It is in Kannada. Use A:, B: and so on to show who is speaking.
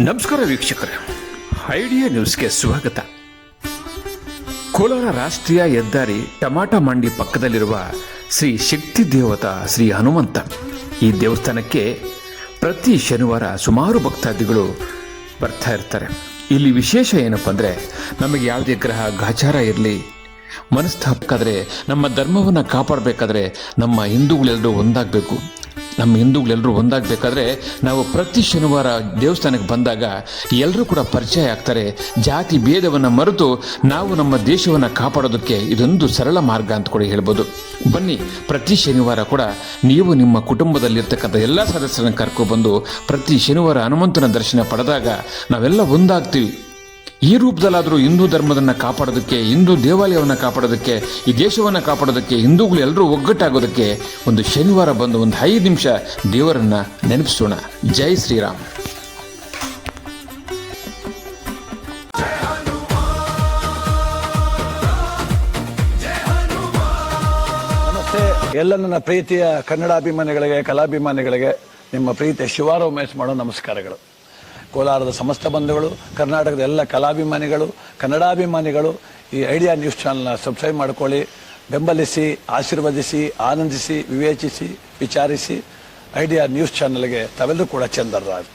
A: ನಮಸ್ಕಾರ ವೀಕ್ಷಕರೇ, ಐಡಿಯಾ ನ್ಯೂಸ್ಗೆ ಸ್ವಾಗತ. ಕೋಲಾರ ರಾಷ್ಟ್ರೀಯ ಹೆದ್ದಾರಿ ಟಮಾಟ ಮಂಡಿ ಪಕ್ಕದಲ್ಲಿರುವ ಶ್ರೀ ಶಕ್ತಿ ದೇವತಾ ಶ್ರೀ ಹನುಮಂತ ಈ ದೇವಸ್ಥಾನಕ್ಕೆ ಪ್ರತಿ ಶನಿವಾರ ಸುಮಾರು ಭಕ್ತಾದಿಗಳು ಬರ್ತಾ ಇರ್ತಾರೆ. ಇಲ್ಲಿ ವಿಶೇಷ ಏನಪ್ಪ ಅಂದರೆ, ನಮಗೆ ಯಾವುದೇ ಗ್ರಹ ಗಾಚಾರ ಇರಲಿ, ಮನಸ್ತಾಪಕ್ಕಾದರೆ, ನಮ್ಮ ಧರ್ಮವನ್ನು ಕಾಪಾಡಬೇಕಾದ್ರೆ ನಮ್ಮ ಹಿಂದೂಗಳೆಲ್ಲರೂ ಒಂದಾಗಬೇಕು. ನಮ್ಮ ಹಿಂದೂಗಳೆಲ್ಲರೂ ಒಂದಾಗಬೇಕಾದ್ರೆ ನಾವು ಪ್ರತಿ ಶನಿವಾರ ದೇವಸ್ಥಾನಕ್ಕೆ ಬಂದಾಗ ಎಲ್ಲರೂ ಕೂಡ ಪರಿಚಯ ಆಗ್ತಾರೆ. ಜಾತಿ ಭೇದವನ್ನು ಮರೆತು ನಾವು ನಮ್ಮ ದೇಶವನ್ನು ಕಾಪಾಡೋದಕ್ಕೆ ಇದೊಂದು ಸರಳ ಮಾರ್ಗ ಅಂತ ಕೂಡ ಹೇಳ್ಬೋದು. ಬನ್ನಿ, ಪ್ರತಿ ಶನಿವಾರ ಕೂಡ ನೀವು ನಿಮ್ಮ ಕುಟುಂಬದಲ್ಲಿರ್ತಕ್ಕಂಥ ಎಲ್ಲ ಸದಸ್ಯರನ್ನು ಕರ್ಕೊಬಂದು ಪ್ರತಿ ಶನಿವಾರ ಹನುಮಂತನ ದರ್ಶನ ಪಡೆದಾಗ ನಾವೆಲ್ಲ ಒಂದಾಗ್ತೀವಿ. ಈ ರೂಪದಲ್ಲಾದರೂ ಹಿಂದೂ ಧರ್ಮದನ್ನು ಕಾಪಾಡೋದಕ್ಕೆ, ಹಿಂದೂ ದೇವಾಲಯವನ್ನು ಕಾಪಾಡೋದಕ್ಕೆ, ಈ ದೇಶವನ್ನು ಕಾಪಾಡೋದಕ್ಕೆ, ಹಿಂದೂಗಳು ಎಲ್ಲರೂ ಒಗ್ಗಟ್ಟಾಗೋದಕ್ಕೆ ಒಂದು ಶನಿವಾರ ಬಂದು ಒಂದು 5 ನಿಮಿಷ ದೇವರನ್ನು ನೆನಪಿಸೋಣ. ಜೈ ಶ್ರೀರಾಮ್.
B: ನಮಸ್ತೆ ಎಲ್ಲ ನನ್ನ ಪ್ರೀತಿಯ ಕನ್ನಡಾಭಿಮಾನಿಗಳಿಗೆ, ಕಲಾಭಿಮಾನಿಗಳಿಗೆ ನಿಮ್ಮ ಪ್ರೀತಿಯ ಶಿವಾರ ಉಮೇಶ್ ಮಾಡೋ ನಮಸ್ಕಾರಗಳು. ಕೋಲಾರದ ಸಮಸ್ತ ಬಂಧುಗಳು, ಕರ್ನಾಟಕದ ಎಲ್ಲ ಕಲಾಭಿಮಾನಿಗಳು, ಕನ್ನಡಾಭಿಮಾನಿಗಳು ಈ ಐಡಿಯಾ ನ್ಯೂಸ್ ಚಾನಲ್ನ ಸಬ್ಸ್ಕ್ರೈಬ್ ಮಾಡ್ಕೊಳ್ಳಿ, ಬೆಂಬಲಿಸಿ, ಆಶೀರ್ವದಿಸಿ, ಆನಂದಿಸಿ, ವಿವೇಚಿಸಿ, ವಿಚಾರಿಸಿ. ಐಡಿಯಾ ನ್ಯೂಸ್ ಚಾನಲ್ಗೆ ತಾವೆಲ್ಲರೂ ಕೂಡ ಚಂದರ್ರಾಜ್.